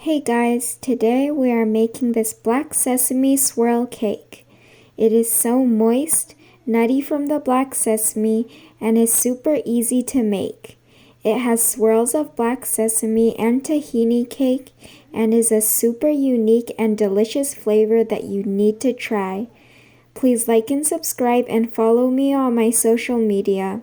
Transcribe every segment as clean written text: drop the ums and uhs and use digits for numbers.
Hey guys, today we are making this black sesame swirl cake. It is so moist, nutty from the black sesame, and is super easy to make. It has swirls of black sesame and tahini cake and is a super unique and delicious flavor that you need to try. Please like and subscribe and follow me on my social media.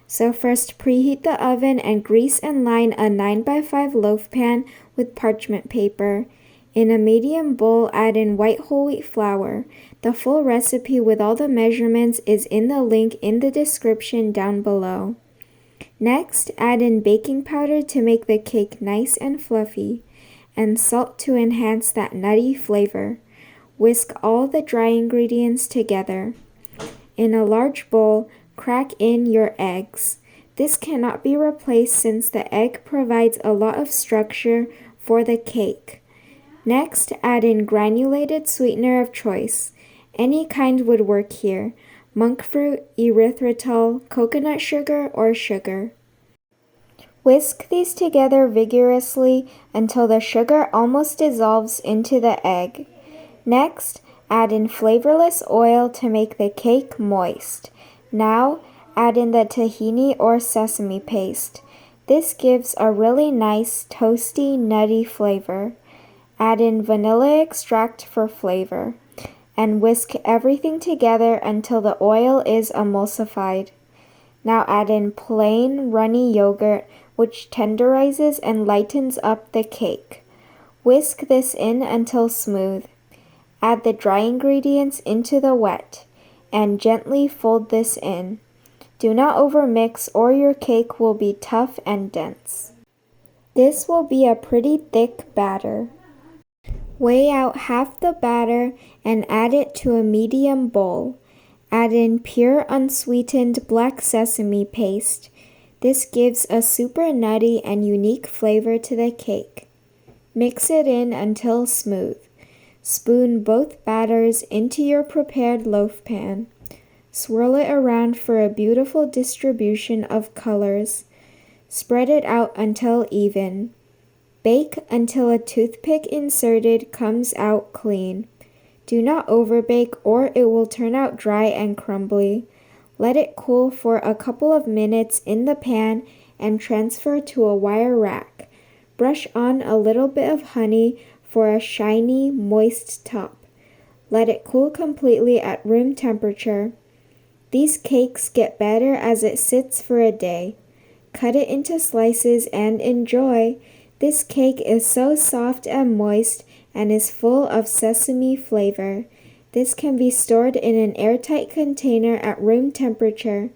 So first preheat the oven and grease and line a 9x5 loaf pan with parchment paper. In a medium bowl, add in white whole wheat flour. The full recipe with all the measurements is in the link in the description down below. Next, add in baking powder to make the cake nice and fluffy, and salt to enhance that nutty flavor. Whisk all the dry ingredients together. In a large bowl, crack in your eggs. This cannot be replaced since the egg provides a lot of structure for the cake. Next, add in granulated sweetener of choice. Any kind would work here: monk fruit, erythritol, coconut sugar, or sugar. Whisk these together vigorously until the sugar almost dissolves into the egg. Next, add in flavorless oil to make the cake moist. Now, add in the tahini or sesame paste. This gives a really nice, toasty, nutty flavor. Add in vanilla extract for flavor, and whisk everything together until the oil is emulsified. Now add in plain, runny yogurt, which tenderizes and lightens up the cake. Whisk this in until smooth. Add the dry ingredients into the wet, and gently fold this in. Do not overmix or your cake will be tough and dense. This will be a pretty thick batter. Weigh out half the batter and add it to a medium bowl. Add in pure unsweetened black sesame paste. This gives a super nutty and unique flavor to the cake. Mix it in until smooth. Spoon both batters into your prepared loaf pan. Swirl it around for a beautiful distribution of colors. Spread it out until even. Bake until a toothpick inserted comes out clean. Do not overbake or it will turn out dry and crumbly. Let it cool for a couple of minutes in the pan and transfer to a wire rack. Brush on a little bit of honey for a shiny, moist top. Let it cool completely at room temperature. These cakes get better as it sits for a day. Cut it into slices and enjoy. This cake is so soft and moist and is full of sesame flavor. This can be stored in an airtight container at room temperature.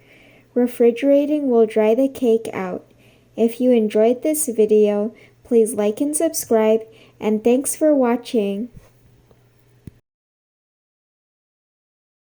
Refrigerating will dry the cake out. If you enjoyed this video, please like and subscribe, and thanks for watching.